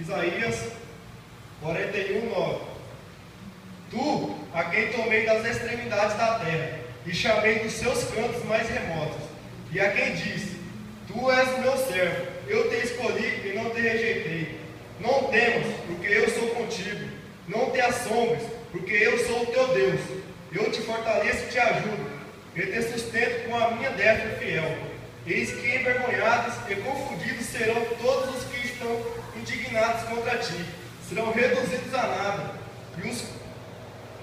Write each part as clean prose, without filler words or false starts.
Isaías 41:9. Tu, a quem tomei das extremidades da terra, e chamei dos seus cantos mais remotos, e a quem disse: Tu és meu servo, eu te escolhi e não te rejeitei. Não temas, porque eu sou contigo. Não te assombres, porque eu sou o teu Deus. Eu te fortaleço e te ajudo. Eu te sustento com a minha destra fiel. Eis que envergonhados e confundidos serão todos os que estão indignados contra ti. Serão reduzidos a nada,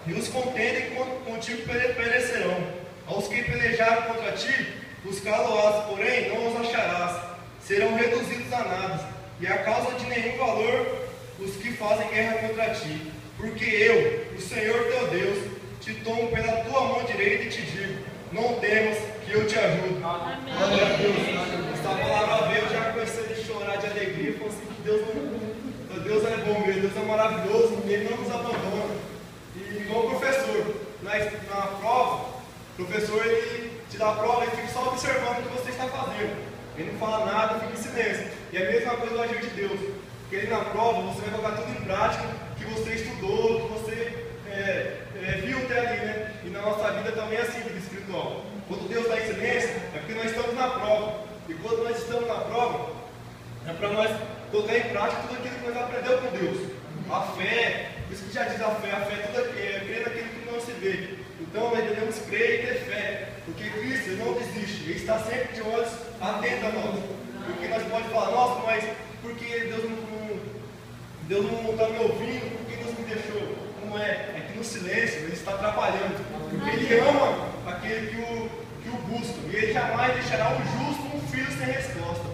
e os contendem contigo perecerão. Aos que pelejaram contra ti, os caloás, porém não os acharás. Serão reduzidos a nada, e a causa de nenhum valor os que fazem guerra contra ti. Porque eu, o Senhor teu Deus, te tomo pela tua mão direita e te digo: não temas, que eu te ajudo. Amém. Glória a Deus. Essa palavra veio, eu já comecei a chorar de alegria, e falei assim, que Deus é bom mesmo, Deus é maravilhoso, Ele não nos abandona. E igual o professor, na prova, o professor ele te dá a prova e fica só observando o que você está fazendo. Ele não fala nada, fica em silêncio. E é a mesma coisa do agir de Deus. Porque ele na prova, você vai colocar tudo em prática, que você estudou, que você viu até ali, né? E na nossa vida também é assim, vida espiritual. Quando Deus está em silêncio, é porque nós estamos na prova. E quando nós estamos na prova, é para nós colocar em prática tudo aquilo que nós aprendemos com Deus. A fé, por isso que já diz a fé é tudo crer naquilo que não se vê. Então nós devemos crer e ter fé, porque Cristo não desiste, Ele está sempre de olhos atentos a nós. Porque nós podemos falar, nossa, mas por que Deus não está me ouvindo? Por que Deus me deixou? Como é? É que no silêncio Ele está trabalhando, porque Ele ama aquele que o busca, e Ele jamais deixará um justo um filho sem resposta.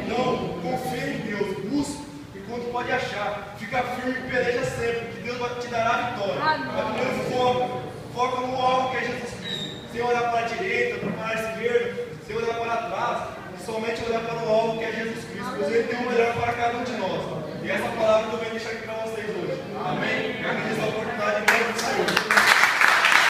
Então, confia em Deus, busca enquanto pode achar, fica firme e peleja sempre, que Deus vai te dar a vitória. Mas primeiro foca no alvo que é Jesus Cristo, sem olhar para a direita, para a esquerda, sem olhar para trás, somente olhar para o alvo que é Jesus Cristo, pois Ele tem o melhor para cada um de nós. E essa palavra eu venho deixar aqui